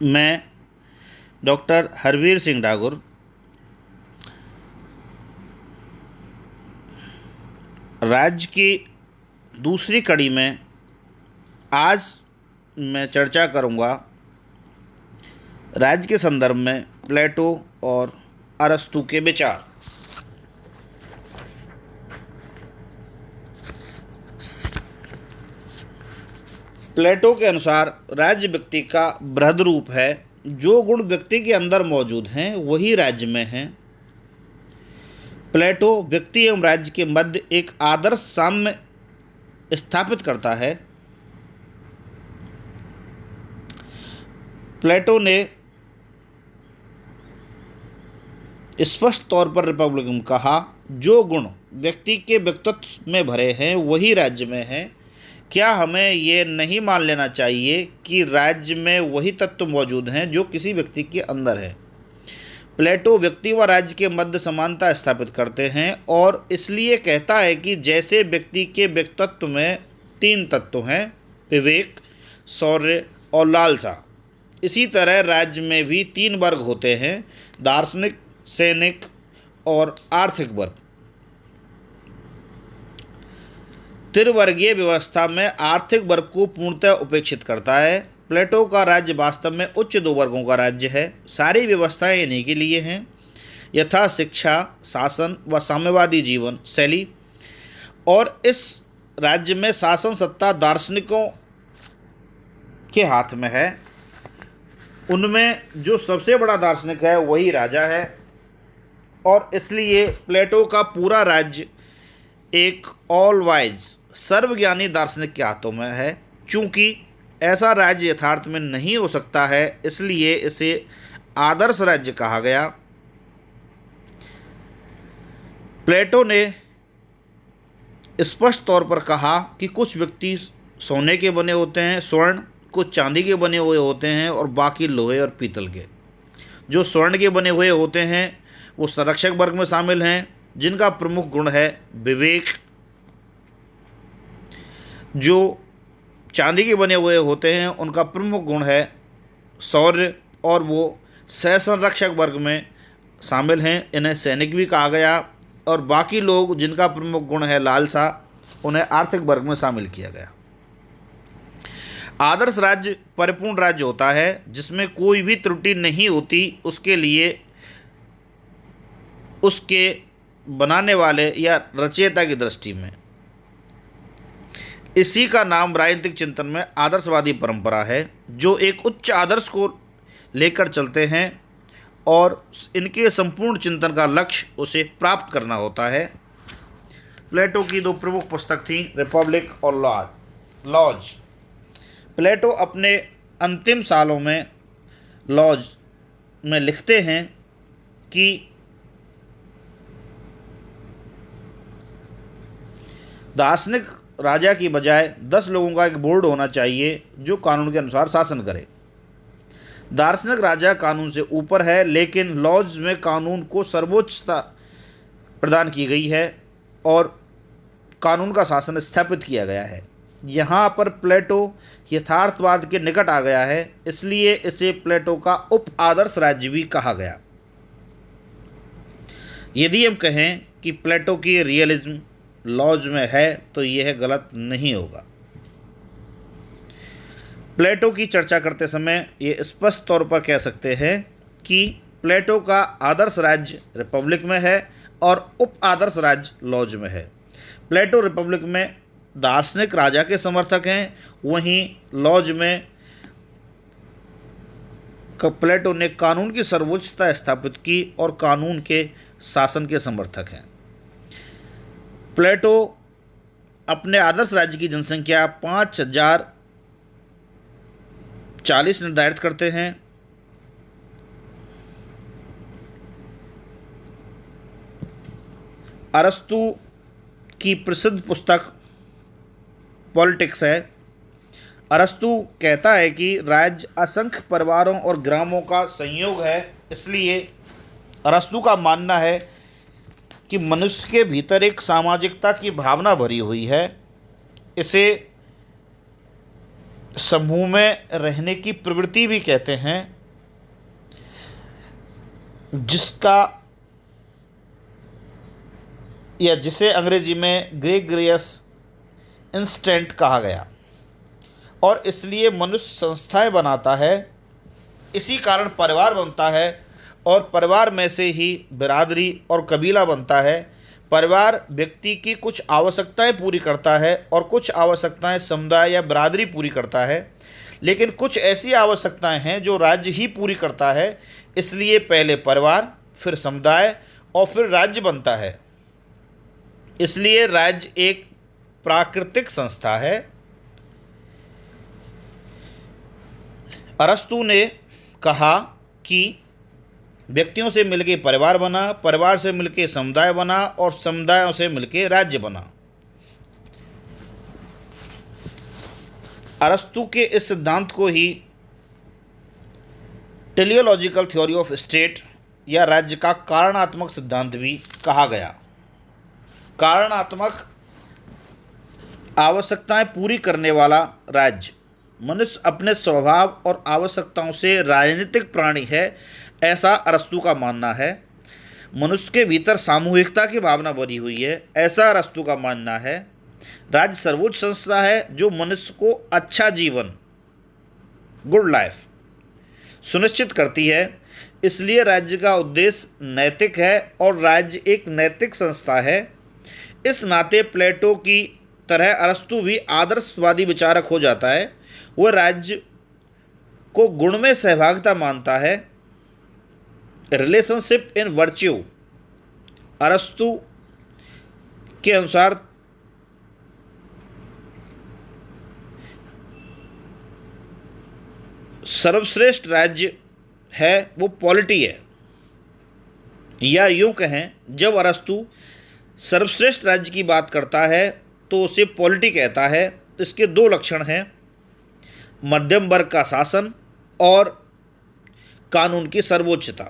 मैं डॉक्टर हरवीर सिंह डागुर राज्य की दूसरी कड़ी में आज मैं चर्चा करूंगा राज्य के संदर्भ में प्लेटो और अरस्तू के विचार। प्लेटो के अनुसार राज्य व्यक्ति का बृहद रूप है। जो गुण व्यक्ति के अंदर मौजूद हैं वही राज्य में हैं। प्लेटो व्यक्ति एवं राज्य के मध्य एक आदर्श साम्य स्थापित करता है। प्लेटो ने स्पष्ट तौर पर रिपब्लिक में कहा, जो गुण व्यक्ति के व्यक्तित्व में भरे हैं वही राज्य में हैं। क्या हमें ये नहीं मान लेना चाहिए कि राज्य में वही तत्व मौजूद हैं जो किसी व्यक्ति के अंदर है? प्लेटो व्यक्ति व राज्य के मध्य समानता स्थापित करते हैं और इसलिए कहता है कि जैसे व्यक्ति के व्यक्तित्व में 3 तत्व हैं, विवेक, शौर्य और लालसा, इसी तरह राज्य में भी 3 वर्ग होते हैं, दार्शनिक, सैनिक और आर्थिक वर्ग। त्रिवर्गीय व्यवस्था में आर्थिक वर्ग को पूर्णतः उपेक्षित करता है। प्लेटो का राज्य वास्तव में उच्च 2 वर्गों का राज्य है। सारी व्यवस्थाएं इन्हीं के लिए हैं, यथा शिक्षा, शासन व साम्यवादी जीवन शैली। और इस राज्य में शासन सत्ता दार्शनिकों के हाथ में है। उनमें जो सबसे बड़ा दार्शनिक है वही राजा है और इसलिए प्लेटो का पूरा राज्य एक ऑल वाइज सर्वज्ञानी दार्शनिक के हाथों में है। चूँकि ऐसा राज्य यथार्थ में नहीं हो सकता है, इसलिए इसे आदर्श राज्य कहा गया। प्लेटो ने स्पष्ट तौर पर कहा कि कुछ व्यक्ति सोने के बने होते हैं, स्वर्ण, कुछ चांदी के बने हुए होते हैं और बाकी लोहे और पीतल के। जो स्वर्ण के बने हुए होते हैं वो संरक्षक वर्ग में शामिल हैं, जिनका प्रमुख गुण है विवेक। जो चांदी के बने हुए होते हैं उनका प्रमुख गुण है शौर्य और वो संरक्षक वर्ग में शामिल हैं, इन्हें सैनिक भी कहा गया। और बाकी लोग जिनका प्रमुख गुण है लालसा, उन्हें आर्थिक वर्ग में शामिल किया गया। आदर्श राज्य परिपूर्ण राज्य होता है जिसमें कोई भी त्रुटि नहीं होती, उसके लिए उसके बनाने वाले या रचयिता की दृष्टि में। इसी का नाम राजनीतिक चिंतन में आदर्शवादी परंपरा है, जो एक उच्च आदर्श को लेकर चलते हैं और इनके संपूर्ण चिंतन का लक्ष्य उसे प्राप्त करना होता है। प्लेटो की 2 प्रमुख पुस्तक थी, रिपब्लिक और लॉज। प्लेटो अपने अंतिम सालों में लॉज में लिखते हैं कि दार्शनिक राजा की बजाय 10 लोगों का एक बोर्ड होना चाहिए जो कानून के अनुसार शासन करे। दार्शनिक राजा कानून से ऊपर है, लेकिन लॉज में कानून को सर्वोच्चता प्रदान की गई है और कानून का शासन स्थापित किया गया है। यहाँ पर प्लेटो यथार्थवाद के निकट आ गया है, इसलिए इसे प्लेटो का उप आदर्श राज्य भी कहा गया। यदि हम कहें कि प्लेटो की रियलिज्म लॉज में है तो यह गलत नहीं होगा। प्लेटो की चर्चा करते समय ये स्पष्ट तौर पर कह सकते हैं कि प्लेटो का आदर्श राज्य रिपब्लिक में है और उप आदर्श राज्य लॉज में है। प्लेटो रिपब्लिक में दार्शनिक राजा के समर्थक हैं, वहीं लॉज में प्लेटो ने कानून की सर्वोच्चता स्थापित की और कानून के शासन के समर्थक हैं। प्लेटो अपने आदर्श राज्य की जनसंख्या 5040 निर्धारित करते हैं। अरस्तु की प्रसिद्ध पुस्तक पॉलिटिक्स है। अरस्तु कहता है कि राज्य असंख्य परिवारों और ग्रामों का संयोग है, इसलिए अरस्तु का मानना है कि मनुष्य के भीतर एक सामाजिकता की भावना भरी हुई है। इसे समूह में रहने की प्रवृत्ति भी कहते हैं, जिसका या जिसे अंग्रेजी में ग्रेगरियस इंस्टेंट कहा गया। और इसलिए मनुष्य संस्थाएं बनाता है, इसी कारण परिवार बनता है और परिवार में से ही बिरादरी और कबीला बनता है। परिवार व्यक्ति की कुछ आवश्यकताएं पूरी करता है और कुछ आवश्यकताएं समुदाय या बिरादरी पूरी करता है, लेकिन कुछ ऐसी आवश्यकताएं हैं जो राज्य ही पूरी करता है। इसलिए पहले परिवार, फिर समुदाय और फिर राज्य बनता है। इसलिए राज्य एक प्राकृतिक संस्था है। अरस्तु ने कहा कि व्यक्तियों से मिलकर परिवार बना, परिवार से मिलकर समुदाय बना और समुदायों से मिलकर राज्य बना। अरस्तु के इस सिद्धांत को ही टेलियोलॉजिकल थ्योरी ऑफ स्टेट या राज्य का कारणात्मक सिद्धांत भी कहा गया। कारणात्मक आवश्यकताएं पूरी करने वाला राज्य। मनुष्य अपने स्वभाव और आवश्यकताओं से राजनीतिक प्राणी है, ऐसा अरस्तु का मानना है। मनुष्य के भीतर सामूहिकता की भावना भरी हुई है, ऐसा अरस्तु का मानना है। राज्य सर्वोच्च संस्था है जो मनुष्य को अच्छा जीवन, गुड लाइफ सुनिश्चित करती है। इसलिए राज्य का उद्देश्य नैतिक है और राज्य एक नैतिक संस्था है। इस नाते प्लेटो की तरह अरस्तु भी आदर्शवादी विचारक हो जाता है। वह राज्य को गुण में सहभागिता मानता है, रिलेशनशिप इन वर्च्यू। अरस्तु के अनुसार सर्वश्रेष्ठ राज्य है वो पॉलिटी है, या यूं कहें जब अरस्तु सर्वश्रेष्ठ राज्य की बात करता है तो उसे पॉलिटी कहता है। इसके दो लक्षण हैं, मध्यम वर्ग का शासन और कानून की सर्वोच्चता।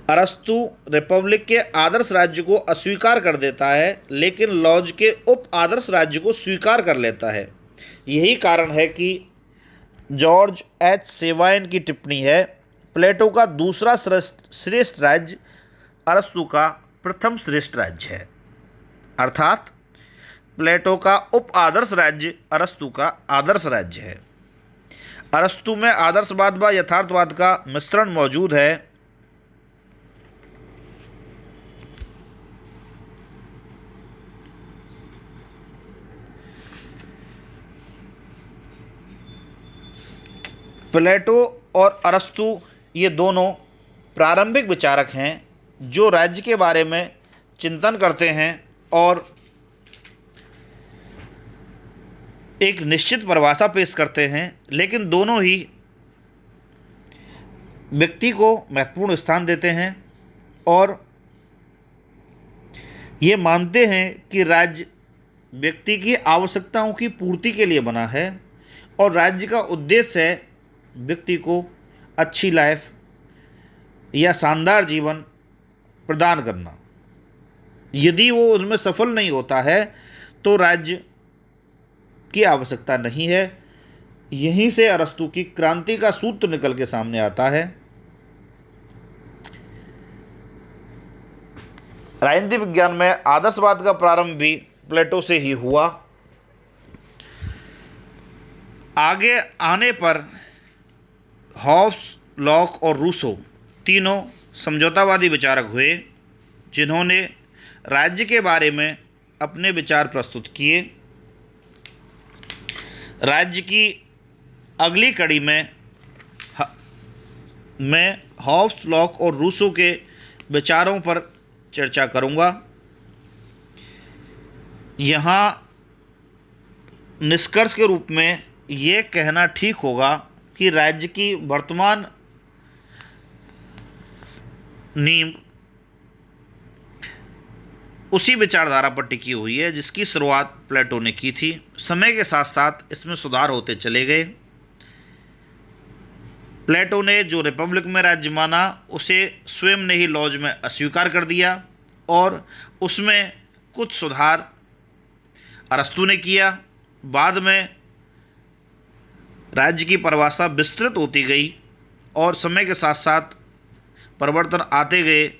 अरस्तु रिपब्लिक के आदर्श राज्य को अस्वीकार कर देता है, लेकिन लॉज के उप आदर्श राज्य को स्वीकार कर लेता है। यही कारण है कि जॉर्ज एच सेवाइन की टिप्पणी है, प्लेटो का दूसरा श्रेष्ठ राज्य अरस्तु का प्रथम श्रेष्ठ राज्य है। अर्थात प्लेटो का उप आदर्श राज्य अरस्तु का आदर्श राज्य है। अरस्तु में आदर्शवाद व यथार्थवाद का मिश्रण मौजूद है। प्लेटो और अरस्तु ये दोनों प्रारंभिक विचारक हैं जो राज्य के बारे में चिंतन करते हैं और एक निश्चित परिभाषा पेश करते हैं, लेकिन दोनों ही व्यक्ति को महत्वपूर्ण स्थान देते हैं और ये मानते हैं कि राज्य व्यक्ति की आवश्यकताओं की पूर्ति के लिए बना है और राज्य का उद्देश्य है व्यक्ति को अच्छी लाइफ या शानदार जीवन प्रदान करना। यदि वो उसमें सफल नहीं होता है तो राज्य की आवश्यकता नहीं है। यहीं से अरस्तु की क्रांति का सूत्र निकल के सामने आता है। राजनीति विज्ञान में आदर्शवाद का प्रारंभ भी प्लेटो से ही हुआ। आगे आने पर हॉब्स, लॉक और रूसो तीनों समझौतावादी विचारक हुए, जिन्होंने राज्य के बारे में अपने विचार प्रस्तुत किए। राज्य की अगली कड़ी में मैं हॉब्स, लॉक और रूसो के विचारों पर चर्चा करूंगा। यहाँ निष्कर्ष के रूप में ये कहना ठीक होगा कि राज्य की वर्तमान नींव उसी विचारधारा पर टिकी हुई है जिसकी शुरुआत प्लेटो ने की थी। समय के साथ साथ इसमें सुधार होते चले गए। प्लेटो ने जो रिपब्लिक में राज्य माना उसे स्वयं ने ही लॉज में अस्वीकार कर दिया और उसमें कुछ सुधार अरस्तु ने किया। बाद में राज्य की परिभाषा विस्तृत होती गई और समय के साथ साथ परिवर्तन आते गए